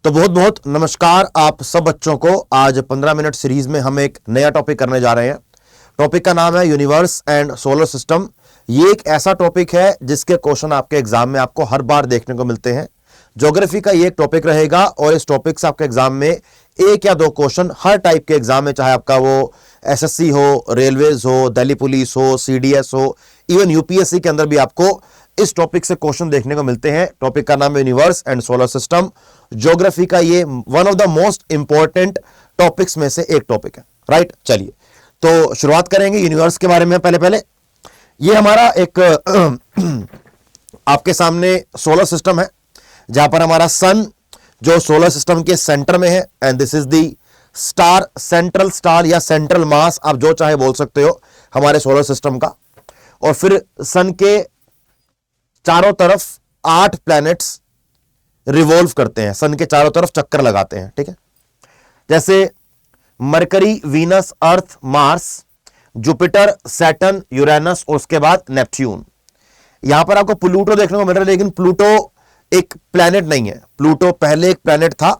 तो बहुत बहुत नमस्कार आप सब बच्चों को। आज 15 मिनट सीरीज में हम एक नया टॉपिक करने जा रहे हैं। टॉपिक का नाम है यूनिवर्स एंड सोलर सिस्टम। ये एक ऐसा टॉपिक है जिसके क्वेश्चन आपके एग्जाम में आपको हर बार देखने को मिलते हैं। ज्योग्राफी का ये एक टॉपिक रहेगा और इस टॉपिक से आपके एग्जाम में एक या दो क्वेश्चन हर टाइप के एग्जाम में, चाहे आपका वो एसएससी हो, रेलवेज हो, दिल्ली पुलिस हो, सीडीएस हो, इवन यूपीएससी के अंदर भी आपको इस टॉपिक से क्वेश्चन देखने को मिलते हैं। टॉपिक का नाम है universe and solar system. Geography का ये one of the most important topics में से एक टॉपिक है, राइट। चलिए तो शुरुआत करेंगे यूनिवर्स के बारे में। पहले ये हमारा एक आपके सामने सोलर सिस्टम है, जहां पर हमारा सन जो सोलर सिस्टम के सेंटर में है, and this is the star, central star या सेंट्रल मास, आप जो चाहे बोल सकते हो, हमारे सोलर सिस्टम का। और फिर सन के चारों तरफ 8 प्लैनेट्स रिवॉल्व करते हैं, सन के चारों तरफ चक्कर लगाते हैं, ठीक है। जैसे mercury, Venus, Earth, Mars, Jupiter, Saturn, Uranus और उसके बाद नेपच्यून। यहां पर आपको प्लूटो देखने को मिल रहा है, लेकिन प्लूटो एक प्लैनेट नहीं है। प्लूटो पहले एक प्लैनेट था,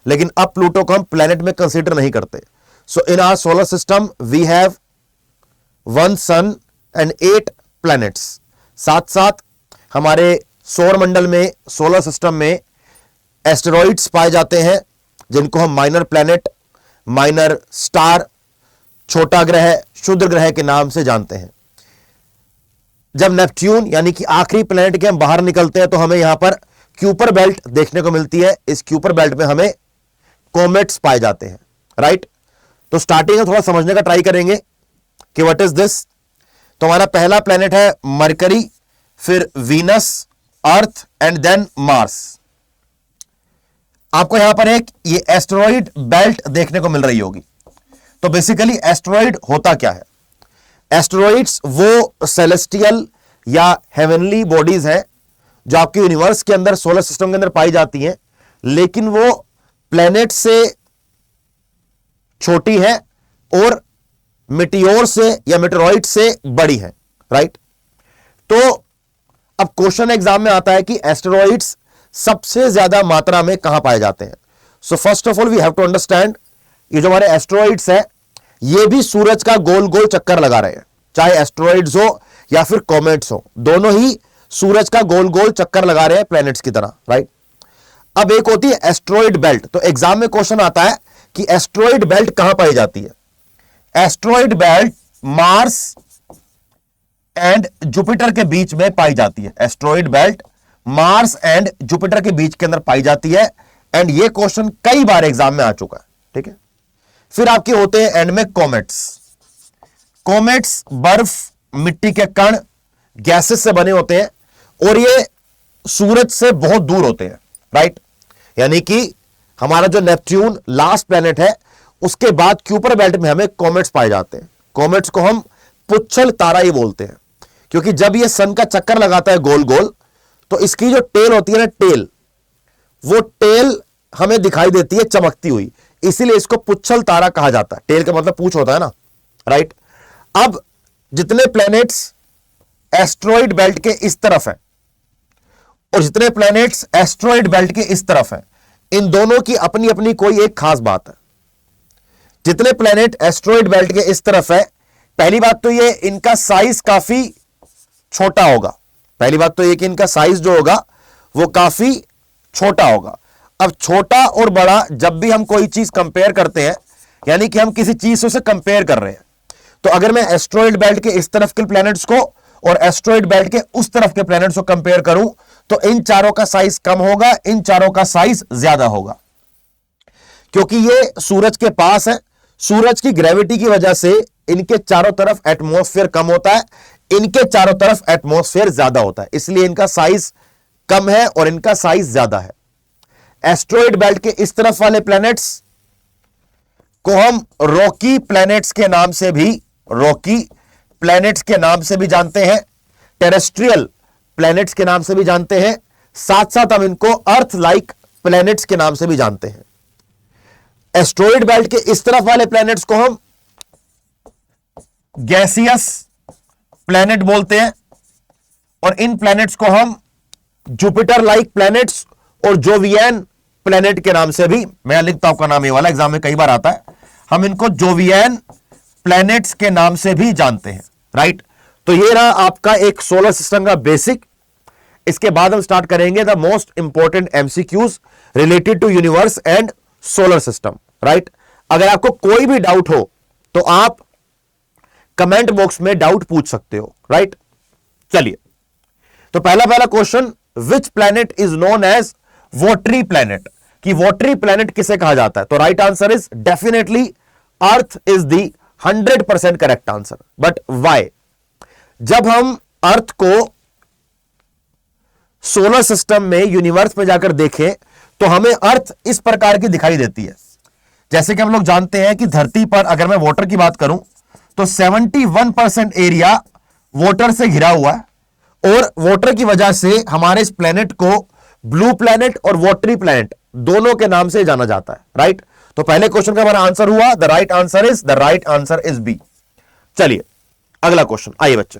लेकिन अब प्लूटो को हम प्लैनेट में कंसीडर नहीं करते। So in our solar system we have 1 sun and 8 planets. साथ साथ हमारे सौर मंडल में, सोलर सिस्टम में एस्टेरॉइड्स पाए जाते हैं, जिनको हम माइनर प्लैनेट, माइनर स्टार, छोटा ग्रह, क्षुद्र ग्रह के नाम से जानते हैं। जब नेपच्यून यानी कि आखिरी प्लैनेट के हम बाहर निकलते हैं तो हमें यहां पर क्यूपर बेल्ट देखने को मिलती है। इस क्यूपर बेल्ट में हमें कॉमेट्स पाए जाते हैं, राइट। तो स्टार्टिंग में थोड़ा समझने का ट्राई करेंगे कि व्हाट इज दिस। तो हमारा पहला प्लैनेट है मरकरी, फिर Venus, earth and then Mars. आपको यहां पर एक ये एस्टेरॉइड बेल्ट देखने को मिल रही होगी। तो बेसिकली एस्टेरॉइड होता क्या है? एस्टेरॉइड्स वो सेलेस्टियल या हेवनली बॉडीज हैं जो आपके यूनिवर्स के अंदर, सोलर सिस्टम के अंदर पाई जाती हैं, लेकिन वो प्लैनेट से छोटी है और मिटियोर से या मेटेरॉइड से बड़ी है, राइट। तो अब क्वेश्चन एग्जाम में आता है कि एस्टेरॉइड्स सबसे ज्यादा मात्रा में कहां पाए जाते हैं। So first of all we have to understand, ये जो हमारे एस्टेरॉइड्स है ये भी सूरज का गोल गोल चक्कर लगा रहे हैं। चाहे एस्टेरॉइड्स हो या फिर कॉमेट्स हो, दोनों ही सूरज का गोल गोल चक्कर लगा रहे हैं प्लैनेट्स की तरह, राइट। अब एक होती है एस्टेरॉइड बेल्ट। तो एग्जाम में क्वेश्चन आता है कि एस्टेरॉइड बेल्ट कहां पाई जाती है। Asteroid belt Mars and Jupiter के बीच में पाई जाती है। Asteroid belt Mars and Jupiter के बीच के अंदर पाई जाती है। एंड ये क्वेश्चन कई बार एग्जाम में आ चुका है, ठीक है। फिर आपके होते हैं एंड में कॉमेट्स। कॉमेट्स बर्फ, मिट्टी के कण, गैसेस से बने होते हैं और ये सूरज से बहुत दूर होते हैं, राइट। यानी कि हमारा जो नेपच्यून लास्ट प्लैनेट है, उसके बाद क्यूपर बेल्ट में हमें कॉमेट्स पाए जाते हैं। कॉमेट्स को हम पुच्छल तारा ही बोलते हैं, क्योंकि जब ये सन का चक्कर लगाता है गोल गोल, तो इसकी जो टेल होती है ना, टेल, वो टेल हमें दिखाई देती है चमकती हुई, इसीलिए इसको पुच्छल तारा कहा जाता है। टेल का मतलब पूंछ होता है ना, राइट। अब जितने प्लैनेट्स एस्टेरॉइड बेल्ट के इस तरफ हैं और जितने प्लैनेट्स एस्टेरॉइड बेल्ट के इस तरफ हैं, इन दोनों की अपनी अपनी कोई एक खास बात है। जितने प्लैनेट एस्टेरॉइड बेल्ट के इस तरफ है, पहली बात तो ये इनका साइज काफी छोटा होगा। पहली बात तो ये कि इनका साइज जो होगा वो काफी छोटा होगा। अब छोटा और बड़ा जब भी हम कोई चीज कंपेयर करते हैं, यानी कि हम किसी चीज से उसे कंपेयर कर रहे हैं, तो अगर मैं एस्टेरॉइड बेल्ट के इस तरफ के प्लैनेट्स को और एस्टेरॉइड बेल्ट के उस तरफ के प्लैनेट्स को कंपेयर करूं, तो इन चारों का साइज कम होगा, इन चारों का साइज ज्यादा होगा, क्योंकि ये सूरज के पास है। सूरज की ग्रेविटी की वजह से इनके चारों तरफ एटमॉस्फेयर कम होता है, इनके चारों तरफ एटमॉस्फेयर ज्यादा होता है, इसलिए इनका साइज कम है और इनका साइज ज्यादा है। एस्टेरॉइड बेल्ट के इस तरफ वाले प्लैनेट्स को हम रॉकी प्लैनेट्स के नाम से भी, रॉकी प्लैनेट्स के नाम से भी जानते हैं, टेरेस्ट्रियल प्लैनेट्स के नाम से भी जानते हैं। साथ साथ हम इनको अर्थ लाइक प्लैनेट्स के नाम से भी जानते हैं। एस्टेरॉइड बेल्ट के इस तरफ वाले प्लैनेट्स को हम गैसियस प्लैनेट बोलते हैं और इन प्लैनेट्स को हम जुपिटर लाइक प्लैनेट्स और जोवियन प्लेनेट के नाम से भी, मैं लिखता हूं आपका नाम ये वाला, एग्जाम में कई बार आता है, हम इनको जोवियन प्लैनेट्स के नाम से भी जानते हैं, राइट। तो ये रहा आपका एक सोलर सिस्टम का बेसिक। इसके बाद हम स्टार्ट करेंगे the most important MCQs related to universe and solar system, right. अगर आपको कोई भी डाउट हो तो आप कमेंट बॉक्स में डाउट पूछ सकते हो, राइट। चलिए, तो पहला question, which planet is known as watery planet, कि वॉटरी प्लैनेट किसे कहा जाता है? तो right answer is definitely earth is the 100% correct answer. But why? जब हम अर्थ को सोलर सिस्टम में, यूनिवर्स में जाकर देखें तो हमें अर्थ इस प्रकार की दिखाई देती है। जैसे कि हम लोग जानते हैं कि धरती पर, अगर मैं वाटर की बात करूं तो 71% एरिया वाटर से घिरा हुआ है, और वाटर की वजह से हमारे इस प्लेनेट को ब्लू प्लेनेट और वाटरी प्लेनेट दोनों के नाम से जाना जाता है, राइट। तो पहले क्वेश्चन का हमारा आंसर हुआ, the right answer is B. चलिए अगला क्वेश्चन, आइए बच्चे।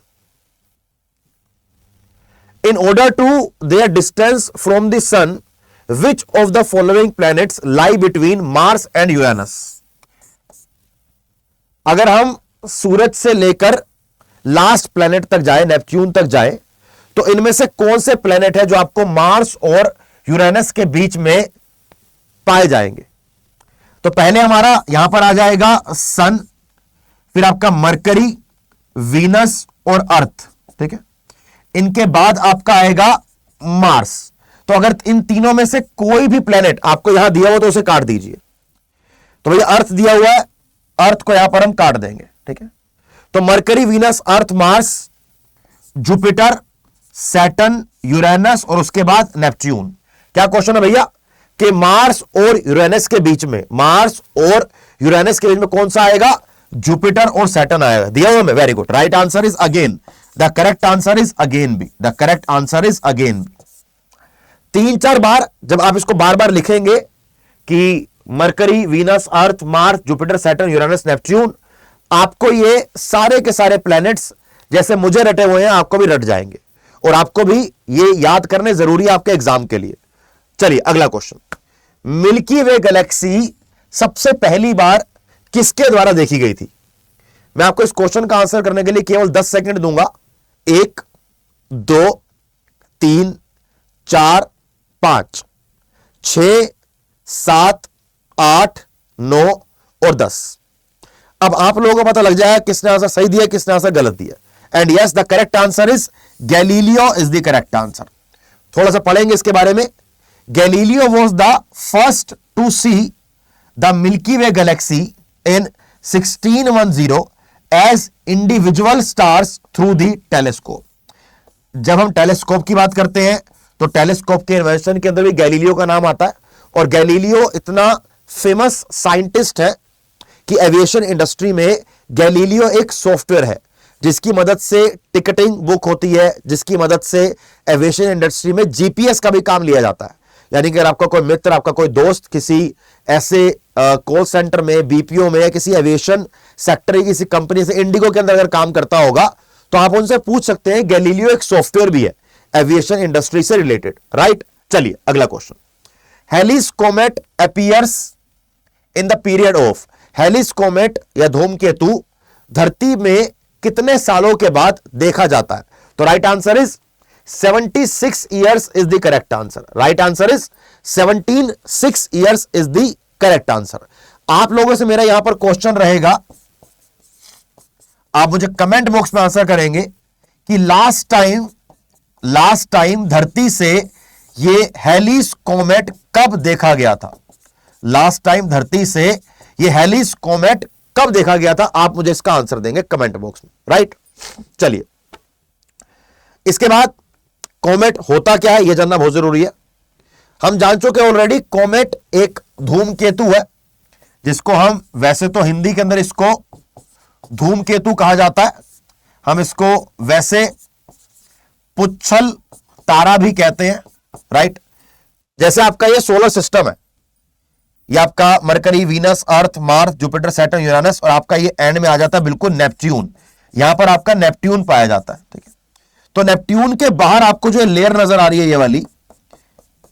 In order to their distance from the sun, which of the following planets lie between Mars and Uranus? अगर हम सूरज से लेकर लास्ट प्लैनेट तक जाए, नेपच्यून तक जाए, तो इनमें से कौन से प्लैनेट है जो आपको मार्स और यूरेनस के बीच में पाए जाएंगे? तो पहले हमारा यहां पर आ जाएगा सन, फिर आपका मरकरी, वीनस और अर्थ, ठीक है। इनके बाद आपका आएगा मार्स। तो अगर इन तीनों में से कोई भी प्लेनेट आपको यहां दिया हो तो उसे काट दीजिए। तो भैया अर्थ दिया हुआ है, अर्थ को यहां पर हम काट देंगे, ठीक है। तो mercury, Venus, Earth, Mars, Jupiter, Saturn, Uranus और उसके बाद नेपच्यून। क्या क्वेश्चन है भैया कि मार्स और यूरेनस के बीच में, मार्स और यूरेनस के बीच में कौन सा आएगा? जुपिटर और सैटर्न आएगा। दिया हुआ में, very good. Right answer is again, the correct answer is again B, the correct answer is again B. 3-4 बार जब आप इसको बार बार लिखेंगे कि Mercury, Venus, Earth, Mars, Jupiter, Saturn, Uranus, Neptune, आपको ये सारे के सारे प्लैनेट्स जैसे मुझे रटे हुए हैं आपको भी रट जाएंगे, और आपको भी ये याद करने जरूरी है आपके एग्जाम के लिए। चलिए अगला क्वेश्चन, मिल्की वे गैलेक्सी सबसे पहली बार किसके द्वारा देखी गई थी? मैं आपको इस क्वेश्चन का आंसर करने के लिए केवल 10 सेकंड दूंगा। 1, 2, 3, 4, 5, 6, 7, 8, 9 और 10। अब आप लोगों को पता लग जाएगा किसने आंसर सही दिया, किसने आंसर गलत दिया। And yes, the correct answer is Galileo is the correct answer. थोड़ा सा पढ़ेंगे इसके बारे में। Galileo was the first to see the Milky Way galaxy in 1610 as individual stars through the telescope. जब हम टेलीस्कोप की बात करते हैं तो टेलीस्कोप के इन्वेंशन के अंदर भी गैलीलियो का नाम आता है, और गैलीलियो इतना फेमस साइंटिस्ट है कि एविएशन इंडस्ट्री में गैलीलियो एक सॉफ्टवेयर है जिसकी मदद से टिकटिंग बुक होती है, जिसकी मदद से एविएशन इंडस्ट्री में जीपीएस का भी काम लिया जाता है। यानी कि अगर आपका कोई मित्र, आपका कोई दोस्त किसी ऐसे कॉल सेंटर में, बीपीओ में, किसी एविएशन सेक्टर की किसी कंपनी से, इंडिगो के अंदर अगर काम करता होगा, तो आप उनसे पूछ सकते हैं। गैलीलियो एक सॉफ्टवेयर भी है एविएशन इंडस्ट्री से रिलेटेड, राइट। चलिए अगला question, Halley's comet appears in the period of, Halley's comet या धूमकेतु धरती में कितने सालों के बाद देखा जाता है? तो right answer is 76 years is the correct answer. Right answer is 76 years is the correct answer. आप लोगों से मेरा यहां पर क्वेश्चन रहेगा, आप मुझे कमेंट बॉक्स में आंसर करेंगे कि लास्ट टाइम धरती से ये हेलिस कॉमेट कब देखा गया था? लास्ट टाइम धरती से ये हेलिस कॉमेट कब देखा गया था? आप मुझे इसका आंसर देंगे कमेंट बॉक्स में, राइट। चलिए इसके बाद कॉमेट होता क्या है यह जानना बहुत जरूरी है। हम जान चुके ऑलरेडी, कॉमेट एक धूमकेतु है जिसको हम, वैसे तो हिंदी के अंदर इसको धूमकेतु कहा जाता है, हम इसको वैसे पुच्छल तारा भी कहते हैं, राइट। जैसे आपका ये सोलर सिस्टम है, ये आपका mercury, Venus, Earth, Mars, Jupiter, Saturn, Uranus, और आपका ये एंड में आ जाता है बिल्कुल नेपच्यून। यहां पर आपका नेपट्यून पाया जाता है, ठीक है। तो नेपट्यून के बाहर आपको जो लेयर नजर आ रही है, ये वाली,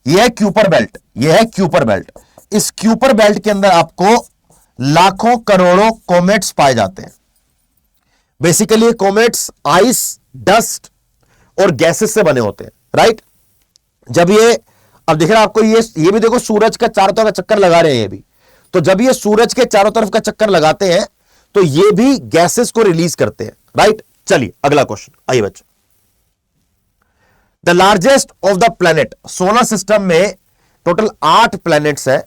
यह है क्यूपर बेल्ट, यह है क्यूपर बेल्ट। इस क्यूपर बेल्ट के अंदर आपको लाखों करोड़ों कॉमेट्स पाए जाते हैं। बेसिकली कॉमेट्स आइस, डस्ट और गैसेस से बने होते हैं, राइट। जब ये, अब देख रहे आपको ये भी देखो सूरज का चारों तरफ का चक्कर लगा रहे हैं ये भी, तो जब ये सूरज के चारों तरफ का चक्कर लगाते हैं तो ये भी गैसेस को रिलीज करते हैं, राइट। चलिए अगला क्वेश्चन, आइए बच्चों। The largest of the planet, solar system में टोटल 8 प्लैनेट्स है,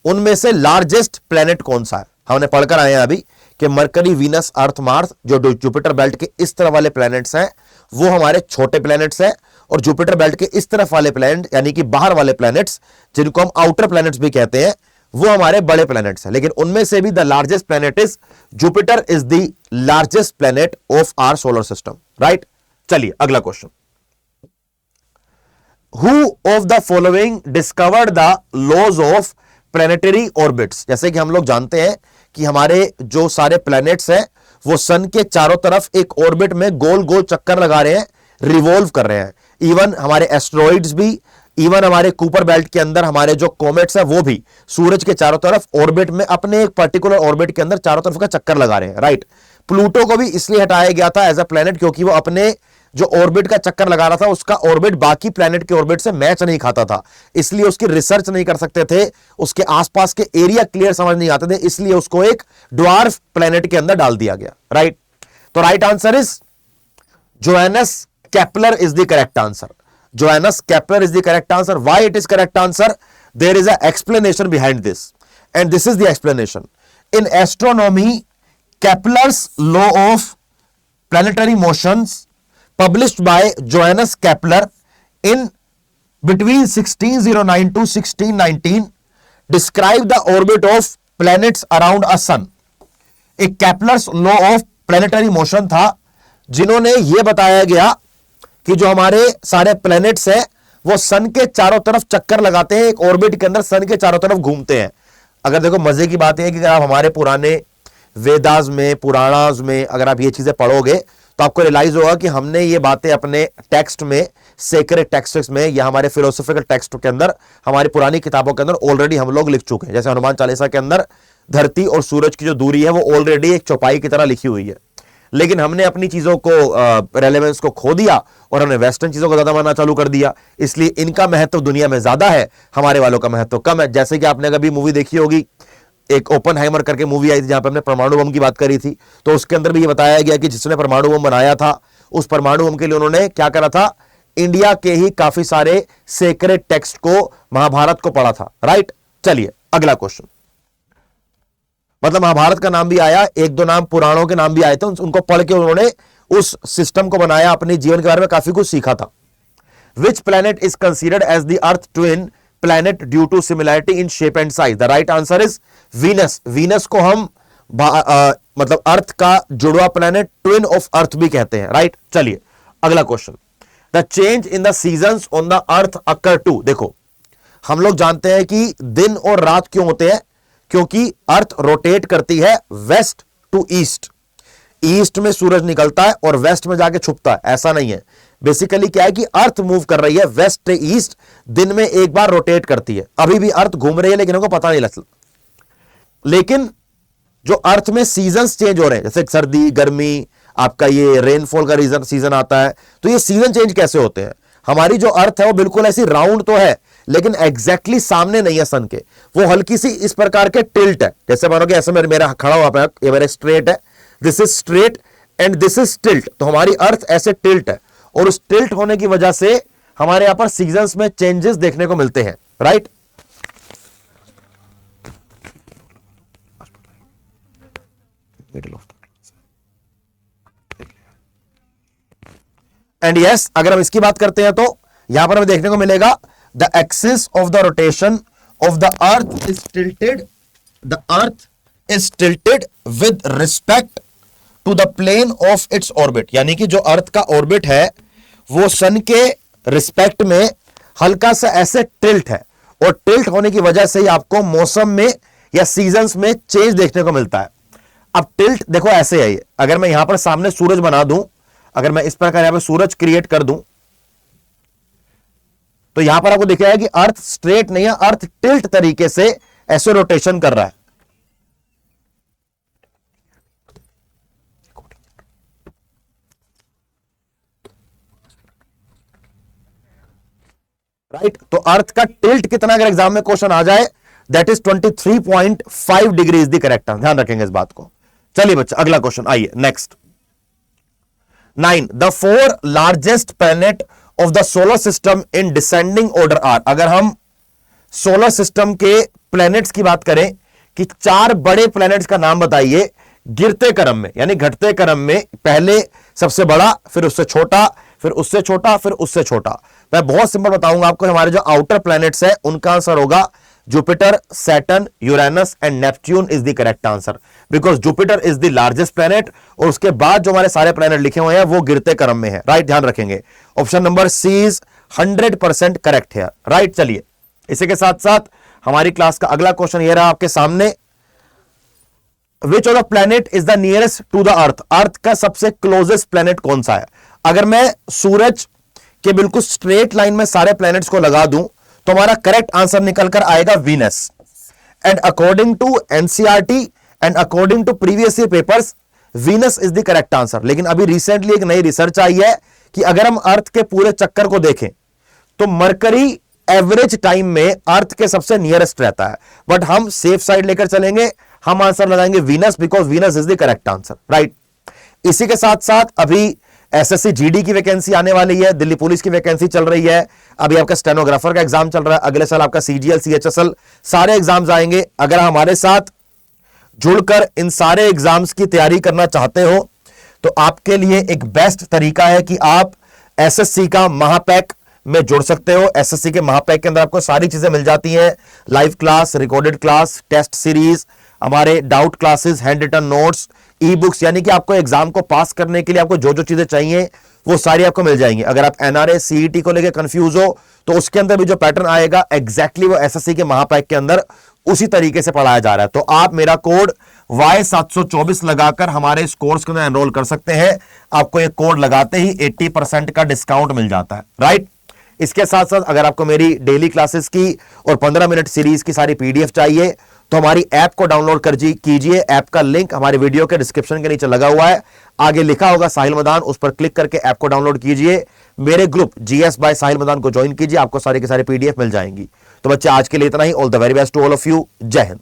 उनमें से लार्जेस्ट प्लैनेट कौन सा है? हमने पढ़कर आए हैं अभी कि मरकरी, वीनस, अर्थ, मार्स, जो जुपिटर बेल्ट के इस तरफ वाले प्लैनेट्स हैं वो हमारे छोटे प्लैनेट्स हैं, और जुपिटर बेल्ट के इस तरफ वाले प्लैनेट यानी कि बाहर वाले प्लैनेट्स जिनको हम आउटर प्लैनेट्स भी कहते हैं वो हमारे बड़े प्लैनेट्स हैं। लेकिन उनमें से भी the largest planet is Jupiter, is the largest planet of our solar system, right. चलिए अगला question. Who of the following discovered the laws of planetary orbits? जैसे कि हम लोग जानते हैं कि हमारे जो सारे प्लैनेट्स हैं वो सन के चारों तरफ एक ऑर्बिट में गोल गोल चक्कर लगा रहे हैं, रिवॉल्व कर रहे हैं। इवन हमारे एस्ट्रॉइड्स भी, इवन हमारे कूपर बेल्ट के अंदर हमारे जो कॉमेट्स हैं वो भी सूरज के चारों तरफ ऑर्बिट में अपने एक पर्टिकुलर ऑर्बिट के अंदर चारों तरफ का चक्कर लगा रहे हैं, राइट। प्लूटो को भी इसलिए हटाया गया था एज अ प्लैनेट क्योंकि वो अपने जो ऑर्बिट का चक्कर लगा रहा था उसका ऑर्बिट बाकी प्लैनेट के ऑर्बिट से मैच नहीं खाता था, इसलिए उसकी रिसर्च नहीं कर सकते थे, उसके आसपास के एरिया क्लियर समझ नहीं आते थे, इसलिए उसको एक ड्वार्फ प्लैनेट के अंदर डाल दिया गया, राइट। तो right answer is Johannes Kepler is the correct answer. Johannes Kepler is the correct answer. Why it is correct answer? There is a explanation behind this and this is the explanation. In astronomy, Kepler's law of planetary motions published by Johannes Kepler in between 1609 to 1619 describe the orbit of planets around a sun। एक Kepler's law of planetary motion था जिन्होंने यह बताया गया कि जो हमारे सारे प्लैनेट्स हैं वो सन के चारों तरफ चक्कर लगाते हैं, एक ऑर्बिट के अंदर सन के चारों तरफ घूमते हैं। अगर देखो मजे की बात है कि अगर आप हमारे पुराने वेदास में, पुराणास में अगर आप ये चीजें पढ़ोगे तो आपको रियलाइज होगा कि हमने ये बातें अपने टेक्स्ट में, सेक्रेड टेक्स्ट्स में या हमारे फिलोसॉफिकल टेक्स्ट के अंदर, हमारी पुरानी किताबों के अंदर ऑलरेडी हम लोग लिख चुके हैं। जैसे हनुमान चालीसा के अंदर धरती और सूरज की जो दूरी है वो ऑलरेडी एक चौपाई की तरह लिखी हुई है, लेकिन हमने अपनी चीजों को रेलेवेंस को खो दिया और हमने वेस्टर्न चीजों को ज्यादा मानना चालू कर दिया, इसलिए इनका महत्व दुनिया में ज्यादा है, हमारे वालों का महत्व कम है। जैसे कि आपने कभी मूवी देखी होगी, एक ओपनहाइमर करके मूवी आई थी जहां पे हमने परमाणु बम की बात करी थी, तो उसके अंदर भी ये बताया गया कि जिसने परमाणु बम बनाया था उस परमाणु बम के लिए उन्होंने क्या करा था, इंडिया के ही काफी सारे सेक्रेड टेक्स्ट को, महाभारत को पढ़ा था, राइट। चलिए अगला क्वेश्चन। मतलब महाभारत का नाम भी आया, एक दो नाम पुराणों के नाम भी आए थे, उनको पढ़ के उन्होंने उस सिस्टम को बनाया, अपने जीवन के बारे में काफी कुछ सीखा था। Which planet is considered as the earth twin planet due to similarity in shape and size? The right answer is Venus. Venus को हम मतलब अर्थ का जुड़वा प्लैनेट, ट्विन ऑफ अर्थ भी कहते हैं, राइट। चलिए अगला question. The change in the seasons on the earth occur to. देखो हम लोग जानते हैं कि दिन और रात क्यों होते हैं, क्योंकि अर्थ रोटेट करती है वेस्ट टू ईस्ट। ईस्ट में सूरज निकलता है और वेस्ट में जाके छुपता है, ऐसा नहीं है। बेसिकली क्या है कि अर्थ मूव कर रही है वेस्ट से ईस्ट, दिन में एक बार रोटेट करती है। अभी भी अर्थ घूम रही है लेकिन उनको पता नहीं लगता। लेकिन जो अर्थ में सीजन्स चेंज हो रहे हैं, जैसे सर्दी, गर्मी, आपका ये रेनफॉल का सीजन आता है, तो ये सीजन चेंज कैसे होते हैं? हमारी जो अर्थ है वो बिल्कुल ऐसी राउंड तो है लेकिन एग्जैक्टली सामने नहीं है सन के, वो हल्की सी इस प्रकार के टिल्ट है। जैसे मानोगे ऐसे मेरा खड़ा हुआ, ये मेरा स्ट्रेट है, this is straight and this is tilt, तो हमारी अर्थ ऐसे टिल्ट है और उस टिल्ट होने की वजह से हमारे यहां पर सीजन्स में चेंजेस देखने को मिलते हैं, राइट। एंड यस, अगर हम इसकी बात करते हैं तो यहां पर हमें देखने को मिलेगा the axis of the rotation of the earth is tilted, the earth is tilted with respect to the plane of its orbit. यानी कि जो अर्थ का ऑर्बिट है वो सन के रिस्पेक्ट में हल्का सा ऐसे टिल्ट है, और टिल्ट होने की वजह से ही आपको मौसम में या सीजन्स में चेंज देखने को मिलता है। अब टिल्ट देखो ऐसे है, अगर मैं यहां पर सामने सूरज बना दूं, अगर मैं इस प्रकार यहां पर सूरज क्रिएट कर दूं, तो यहां पर आपको दिख रहा है कि अर्थ स्ट्रेट नहीं है, अर्थ टिल्ट तरीके से ऐसे रोटेशन कर रहा है। राइट, तो अर्थ का टिल्ट कितना अगर एग्जाम में क्वेश्चन आ जाए, that is 23.5 degree is the correct answer. ध्यान रखेंगे इस बात को। चलिए बच्चा अगला क्वेश्चन आइए next. 9 the 4 largest planet of the solar system in descending order are. अगर हम सोलर सिस्टम के प्लैनेट्स की बात करें कि 4 बड़े प्लैनेट्स का नाम बताइए गिरते क्रम में, यानी घटते क्रम में, पहले सबसे बड़ा, फिर उससे छोटा, फिर उससे छोटा, फिर उससे छोटा। मैं बहुत सिंपल बताऊंगा आपको, हमारे जो आउटर प्लैनेट्स है उनका आंसर होगा Jupiter, Saturn, Uranus and Neptune is the correct answer, because Jupiter is the largest planet और उसके बाद जो हमारे सारे प्लैनेट लिखे हुए हैं वो गिरते क्रम में है। राइट, ध्यान रखेंगे। Option number C is 100% correct है। राइट, चलिए इसी के साथ साथ हमारी क्लास का अगला क्वेश्चन ये रहा आपके सामने। Which of the planet is the nearest to the Earth. Earth का सबसे क्लोजेस्ट प्लैनेट कौन सा है? अगर मैं सूरज के बिल्कुल स्ट्रेट लाइन में सारे प्लैनेट्स को लगा दूं तो हमारा करेक्ट आंसर निकलकर आएगा Venus. And according to NCERT and according to previous year papers, Venus is the correct answer. लेकिन अभी रिसेंटली एक नई रिसर्च आई है कि अगर हम अर्थ के पूरे चक्कर को देखें तो मरकरी एवरेज टाइम में अर्थ के सबसे नियरेस्ट रहता है, बट हम सेफ साइड लेकर चलेंगे, हम आंसर लगाएंगे Venus, because Venus is the correct answer. Right, इसी के साथ साथ अभी एसएससी जीडी की वैकेंसी आने वाली है, दिल्ली पुलिस की वैकेंसी चल रही है, अभी आपका स्टेनोग्राफर का एग्जाम चल रहा है, अगले साल आपका सीजीएल, सीएचएसएल सारे एग्जाम्स आएंगे। अगर हमारे साथ जुड़कर इन सारे एग्जाम्स की तैयारी करना चाहते हो तो आपके लिए एक बेस्ट तरीका है कि आप एसएससी का महापैक में जुड़ सकते हो। एसएससी के महापैक के अंदर आपको सारी चीजें मिल जाती हैं, live class, recorded class, test series, हमारे doubt classes, handwritten notes, e books, यानी कि आपको एग्जाम को पास करने के लिए आपको जो जो चीजें चाहिए वो सारी आपको मिल जाएंगी। अगर आप एनआरए सीईटी को लेकर कंफ्यूज हो तो उसके अंदर भी जो पैटर्न आएगा एग्जैक्टली वो एसएससी के महापैक के अंदर उसी तरीके से पढ़ाया जा रहा है। तो आप मेरा कोड Y724 लगाकर हमारे इस कोर्स के अंदर एनरोल कर सकते हैं। आपको ये कोड लगाते ही 80% का डिस्काउंट मिल जाता है। राइट, इसके साथ साथ अगर आपको मेरी डेली क्लासेस की और 15 मिनट सीरीज की सारी पीडीएफ चाहिए तो हमारी ऐप को डाउनलोड कर कीजिए। ऐप का लिंक हमारे वीडियो के डिस्क्रिप्शन के नीचे लगा हुआ है, आगे लिखा होगा साहिल मदान, उस पर क्लिक करके ऐप को डाउनलोड कीजिए। मेरे ग्रुप जीएस बाय साहिल मदान को ज्वाइन कीजिए, आपको सारी की सारी पीडीएफ मिल जाएंगी। तो बच्चे आज के लिए इतना ही। All the very best to all of you. जय हिंद।